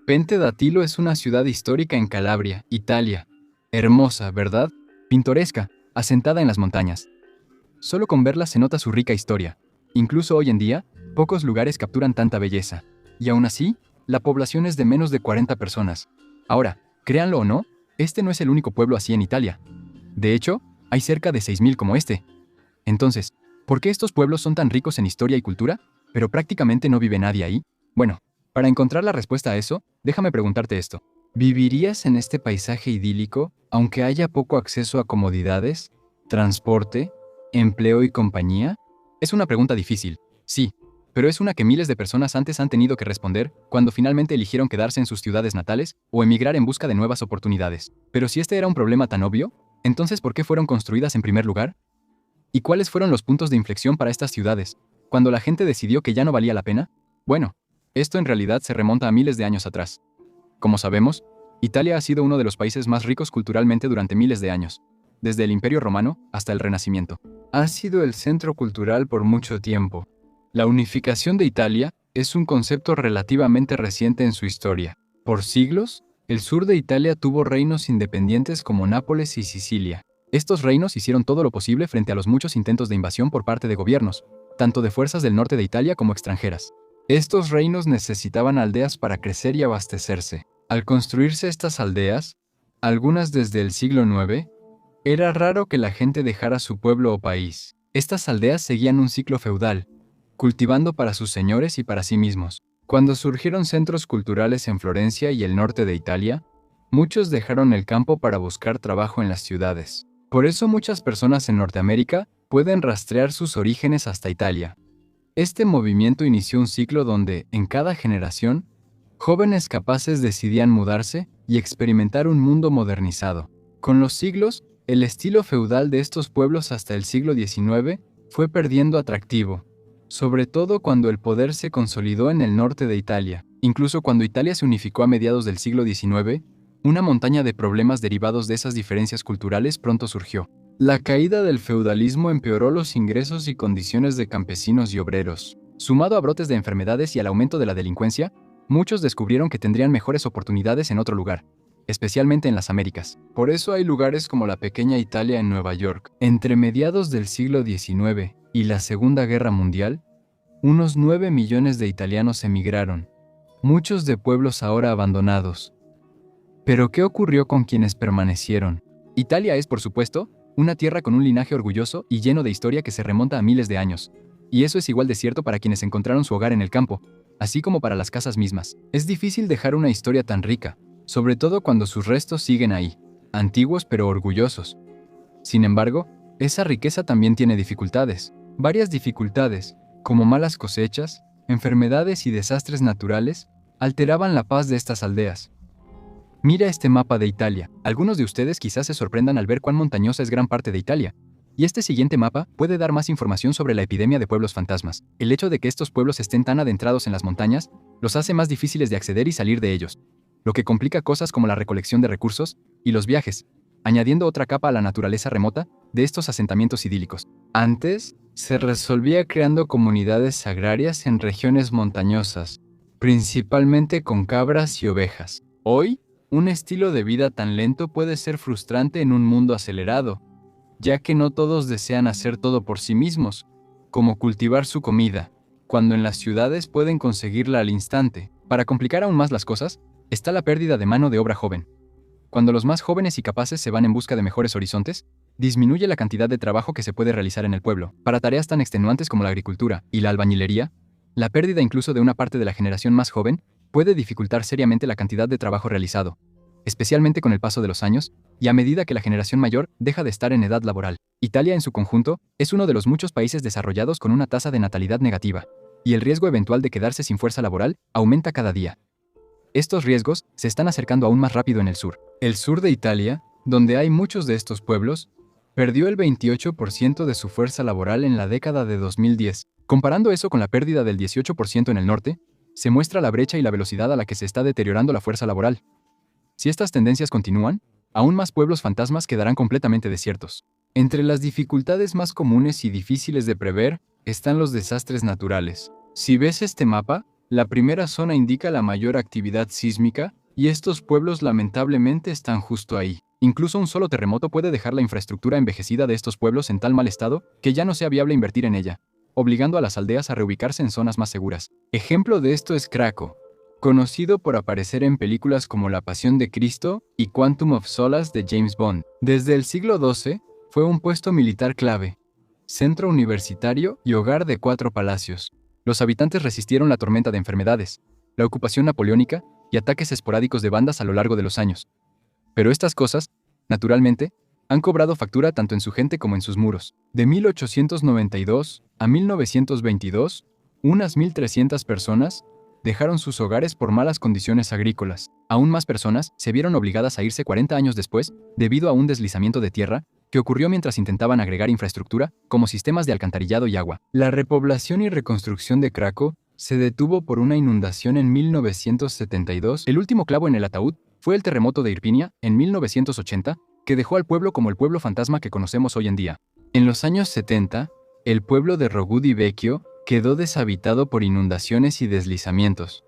Pente d'Atilo es una ciudad histórica en Calabria, Italia. Hermosa, ¿verdad? Pintoresca, asentada en las montañas. Solo con verla se nota su rica historia. Incluso hoy en día, pocos lugares capturan tanta belleza. Y aún así, la población es de menos de 40 personas. Ahora, créanlo o no, este no es el único pueblo así en Italia. De hecho, hay cerca de 6.000 como este. Entonces, ¿por qué estos pueblos son tan ricos en historia y cultura, pero prácticamente no vive nadie ahí? Bueno, para encontrar la respuesta a eso, déjame preguntarte esto. ¿Vivirías en este paisaje idílico, aunque haya poco acceso a comodidades, transporte, empleo y compañía? Es una pregunta difícil, sí, pero es una que miles de personas antes han tenido que responder cuando finalmente eligieron quedarse en sus ciudades natales o emigrar en busca de nuevas oportunidades. Pero si este era un problema tan obvio, entonces ¿por qué fueron construidas en primer lugar? ¿Y cuáles fueron los puntos de inflexión para estas ciudades, cuando la gente decidió que ya no valía la pena? Bueno, esto en realidad se remonta a miles de años atrás. Como sabemos, Italia ha sido uno de los países más ricos culturalmente durante miles de años, desde el Imperio Romano hasta el Renacimiento. Ha sido el centro cultural por mucho tiempo. La unificación de Italia es un concepto relativamente reciente en su historia. Por siglos, el sur de Italia tuvo reinos independientes como Nápoles y Sicilia. Estos reinos hicieron todo lo posible frente a los muchos intentos de invasión por parte de gobiernos, tanto de fuerzas del norte de Italia como extranjeras. Estos reinos necesitaban aldeas para crecer y abastecerse. Al construirse estas aldeas, algunas desde el siglo IX, era raro que la gente dejara su pueblo o país. Estas aldeas seguían un ciclo feudal, cultivando para sus señores y para sí mismos. Cuando surgieron centros culturales en Florencia y el norte de Italia, muchos dejaron el campo para buscar trabajo en las ciudades. Por eso muchas personas en Norteamérica pueden rastrear sus orígenes hasta Italia. Este movimiento inició un ciclo donde, en cada generación, jóvenes capaces decidían mudarse y experimentar un mundo modernizado. Con los siglos, el estilo feudal de estos pueblos hasta el siglo XIX fue perdiendo atractivo, sobre todo cuando el poder se consolidó en el norte de Italia. Incluso cuando Italia se unificó a mediados del siglo XIX, una montaña de problemas derivados de esas diferencias culturales pronto surgió. La caída del feudalismo empeoró los ingresos y condiciones de campesinos y obreros. Sumado a brotes de enfermedades y al aumento de la delincuencia, muchos descubrieron que tendrían mejores oportunidades en otro lugar, especialmente en las Américas. Por eso hay lugares como la pequeña Italia en Nueva York. Entre mediados del siglo XIX y la Segunda Guerra Mundial, unos 9 millones de italianos emigraron, muchos de pueblos ahora abandonados. Pero ¿qué ocurrió con quienes permanecieron? Italia es, por supuesto, una tierra con un linaje orgulloso y lleno de historia que se remonta a miles de años. Y eso es igual de cierto para quienes encontraron su hogar en el campo, así como para las casas mismas. Es difícil dejar una historia tan rica, sobre todo cuando sus restos siguen ahí, antiguos pero orgullosos. Sin embargo, esa riqueza también tiene dificultades. Varias dificultades, como malas cosechas, enfermedades y desastres naturales, alteraban la paz de estas aldeas. Mira este mapa de Italia. Algunos de ustedes quizás se sorprendan al ver cuán montañosa es gran parte de Italia. Y este siguiente mapa puede dar más información sobre la epidemia de pueblos fantasmas. El hecho de que estos pueblos estén tan adentrados en las montañas los hace más difíciles de acceder y salir de ellos, lo que complica cosas como la recolección de recursos y los viajes, añadiendo otra capa a la naturaleza remota de estos asentamientos idílicos. Antes, se resolvía creando comunidades agrarias en regiones montañosas, principalmente con cabras y ovejas. Hoy, un estilo de vida tan lento puede ser frustrante en un mundo acelerado, ya que no todos desean hacer todo por sí mismos, como cultivar su comida, cuando en las ciudades pueden conseguirla al instante. Para complicar aún más las cosas, está la pérdida de mano de obra joven. Cuando los más jóvenes y capaces se van en busca de mejores horizontes, disminuye la cantidad de trabajo que se puede realizar en el pueblo. Para tareas tan extenuantes como la agricultura y la albañilería, la pérdida incluso de una parte de la generación más joven puede dificultar seriamente la cantidad de trabajo realizado, especialmente con el paso de los años y a medida que la generación mayor deja de estar en edad laboral. Italia en su conjunto es uno de los muchos países desarrollados con una tasa de natalidad negativa, y el riesgo eventual de quedarse sin fuerza laboral aumenta cada día. Estos riesgos se están acercando aún más rápido en el sur. El sur de Italia, donde hay muchos de estos pueblos, perdió el 28% de su fuerza laboral en la década de 2010. Comparando eso con la pérdida del 18% en el norte, se muestra la brecha y la velocidad a la que se está deteriorando la fuerza laboral. Si estas tendencias continúan, aún más pueblos fantasmas quedarán completamente desiertos. Entre las dificultades más comunes y difíciles de prever están los desastres naturales. Si ves este mapa, La primera zona indica la mayor actividad sísmica, y estos pueblos lamentablemente están justo ahí. Incluso un solo terremoto puede dejar la infraestructura envejecida de estos pueblos en tal mal estado que ya no sea viable invertir en ella, obligando a las aldeas a reubicarse en zonas más seguras. Ejemplo de esto es Krakow, conocido por aparecer en películas como La Pasión de Cristo y Quantum of Solace de James Bond. Desde el siglo XII fue un puesto militar clave, centro universitario y hogar de 4 palacios. Los habitantes resistieron la tormenta de enfermedades, la ocupación napoleónica y ataques esporádicos de bandas a lo largo de los años. Pero estas cosas, naturalmente, han cobrado factura tanto en su gente como en sus muros. De 1892 a 1922, unas 1.300 personas dejaron sus hogares por malas condiciones agrícolas. Aún más personas se vieron obligadas a irse 40 años después debido a un deslizamiento de tierra que ocurrió mientras intentaban agregar infraestructura como sistemas de alcantarillado y agua. La repoblación y reconstrucción de Krakow se detuvo por una inundación en 1972. El último clavo en el ataúd fue el terremoto de Irpinia en 1980, que dejó al pueblo como el pueblo fantasma que conocemos hoy en día. En los años 70, el pueblo de Rogudi Vecchio quedó deshabitado por inundaciones y deslizamientos.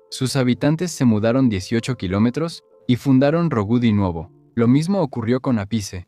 Sus habitantes se mudaron 18 kilómetros y fundaron Rogudi Nuovo. Lo mismo ocurrió con Apice,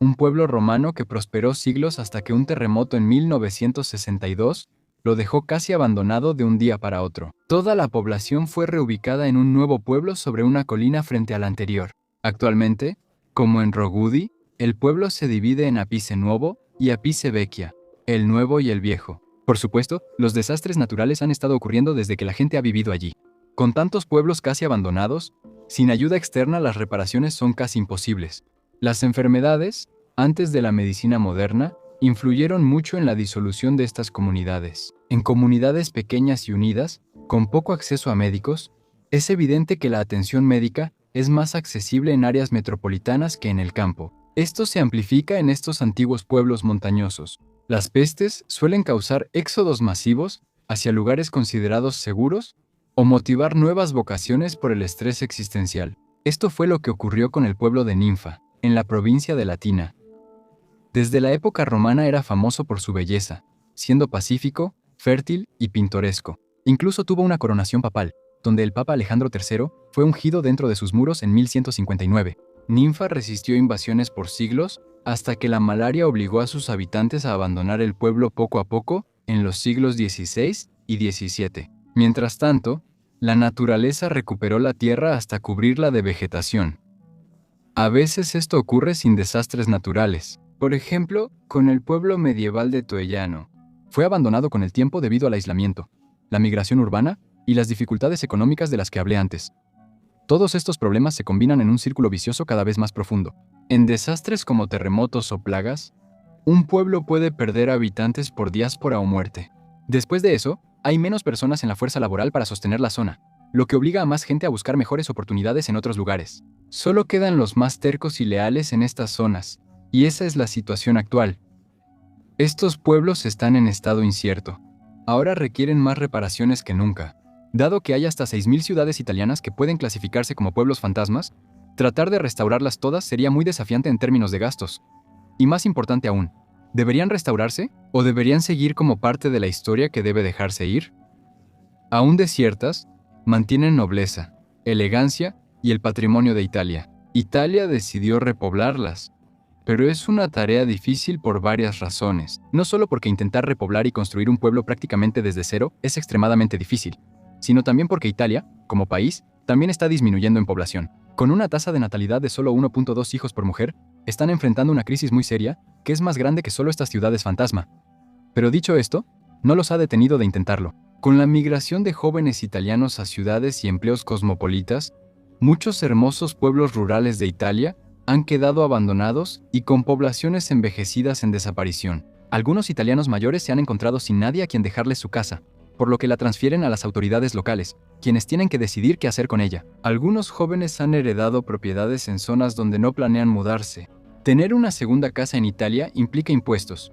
un pueblo romano que prosperó siglos hasta que un terremoto en 1962 lo dejó casi abandonado de un día para otro. Toda la población fue reubicada en un nuevo pueblo sobre una colina frente al anterior. Actualmente, como en Rogudi, el pueblo se divide en Apice Nuovo y Apice Vecchia, el nuevo y el viejo. Por supuesto, los desastres naturales han estado ocurriendo desde que la gente ha vivido allí. Con tantos pueblos casi abandonados, sin ayuda externa las reparaciones son casi imposibles. Las enfermedades, antes de la medicina moderna, influyeron mucho en la disolución de estas comunidades. En comunidades pequeñas y unidas, con poco acceso a médicos, es evidente que la atención médica es más accesible en áreas metropolitanas que en el campo. Esto se amplifica en estos antiguos pueblos montañosos. Las pestes suelen causar éxodos masivos hacia lugares considerados seguros o motivar nuevas vocaciones por el estrés existencial. Esto fue lo que ocurrió con el pueblo de Ninfa, en la provincia de Latina. Desde la época romana era famoso por su belleza, siendo pacífico, fértil y pintoresco. Incluso tuvo una coronación papal, donde el Papa Alejandro III fue ungido dentro de sus muros en 1159. Ninfa resistió invasiones por siglos hasta que la malaria obligó a sus habitantes a abandonar el pueblo poco a poco en los siglos XVI y XVII. Mientras tanto, la naturaleza recuperó la tierra hasta cubrirla de vegetación. A veces esto ocurre sin desastres naturales. Por ejemplo, con el pueblo medieval de Toellano. Fue abandonado con el tiempo debido al aislamiento, la migración urbana y las dificultades económicas de las que hablé antes. Todos estos problemas se combinan en un círculo vicioso cada vez más profundo. En desastres como terremotos o plagas, un pueblo puede perder habitantes por diáspora o muerte. Después de eso, hay menos personas en la fuerza laboral para sostener la zona, lo que obliga a más gente a buscar mejores oportunidades en otros lugares. Solo quedan los más tercos y leales en estas zonas, y esa es la situación actual. Estos pueblos están en estado incierto. Ahora requieren más reparaciones que nunca. Dado que hay hasta 6.000 ciudades italianas que pueden clasificarse como pueblos fantasmas, tratar de restaurarlas todas sería muy desafiante en términos de gastos. Y más importante aún, ¿deberían restaurarse o deberían seguir como parte de la historia que debe dejarse ir? Aún desiertas, mantienen nobleza, elegancia y el patrimonio de Italia. Italia decidió repoblarlas, pero es una tarea difícil por varias razones. No solo porque intentar repoblar y construir un pueblo prácticamente desde cero es extremadamente difícil, sino también porque Italia, como país, también está disminuyendo en población. Con una tasa de natalidad de solo 1.2 hijos por mujer, están enfrentando una crisis muy seria que es más grande que solo estas ciudades fantasma. Pero dicho esto, no los ha detenido de intentarlo. Con la migración de jóvenes italianos a ciudades y empleos cosmopolitas, muchos hermosos pueblos rurales de Italia han quedado abandonados y con poblaciones envejecidas en desaparición. Algunos italianos mayores se han encontrado sin nadie a quien dejarles su casa, por lo que la transfieren a las autoridades locales, quienes tienen que decidir qué hacer con ella. Algunos jóvenes han heredado propiedades en zonas donde no planean mudarse. Tener una segunda casa en Italia implica impuestos,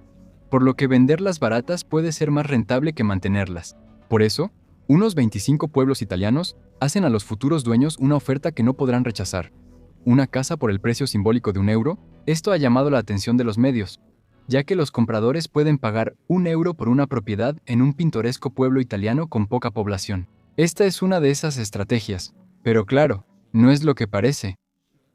por lo que venderlas baratas puede ser más rentable que mantenerlas. Por eso, unos 25 pueblos italianos hacen a los futuros dueños una oferta que no podrán rechazar. Una casa por el precio simbólico de €1. Esto ha llamado la atención de los medios, ya que los compradores pueden pagar 1 euro por una propiedad en un pintoresco pueblo italiano con poca población. Esta es una de esas estrategias, pero claro, no es lo que parece.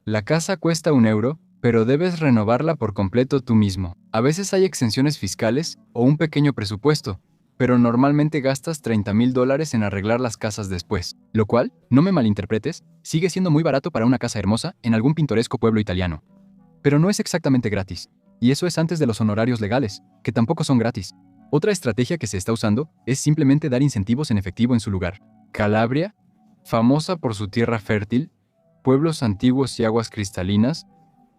La casa cuesta 1 euro, pero debes renovarla por completo tú mismo. A veces hay exenciones fiscales o un pequeño presupuesto, pero normalmente gastas $30,000 en arreglar las casas después. Lo cual, no me malinterpretes, sigue siendo muy barato para una casa hermosa en algún pintoresco pueblo italiano. Pero no es exactamente gratis. Y eso es antes de los honorarios legales, que tampoco son gratis. Otra estrategia que se está usando es simplemente dar incentivos en efectivo en su lugar. Calabria, famosa por su tierra fértil, pueblos antiguos y aguas cristalinas,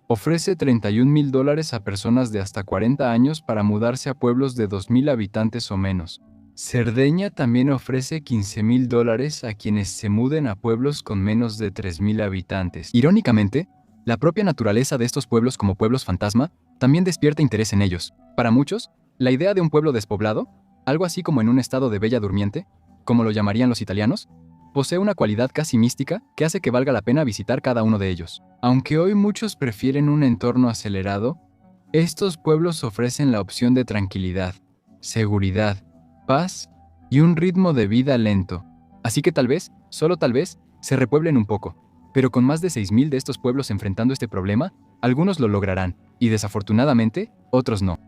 ofrece $31,000 a personas de hasta 40 años para mudarse a pueblos de 2,000 habitantes o menos. Cerdeña también ofrece $15,000 a quienes se muden a pueblos con menos de 3,000 habitantes. Irónicamente, la propia naturaleza de estos pueblos como pueblos fantasma también despierta interés en ellos. Para muchos, la idea de un pueblo despoblado, algo así como en un estado de bella durmiente, como lo llamarían los italianos, posee una cualidad casi mística que hace que valga la pena visitar cada uno de ellos. Aunque hoy muchos prefieren un entorno acelerado, estos pueblos ofrecen la opción de tranquilidad, seguridad, paz y un ritmo de vida lento. Así que tal vez, solo tal vez, se repueblen un poco. Pero con más de 6,000 de estos pueblos enfrentando este problema, algunos lo lograrán, y desafortunadamente, otros no.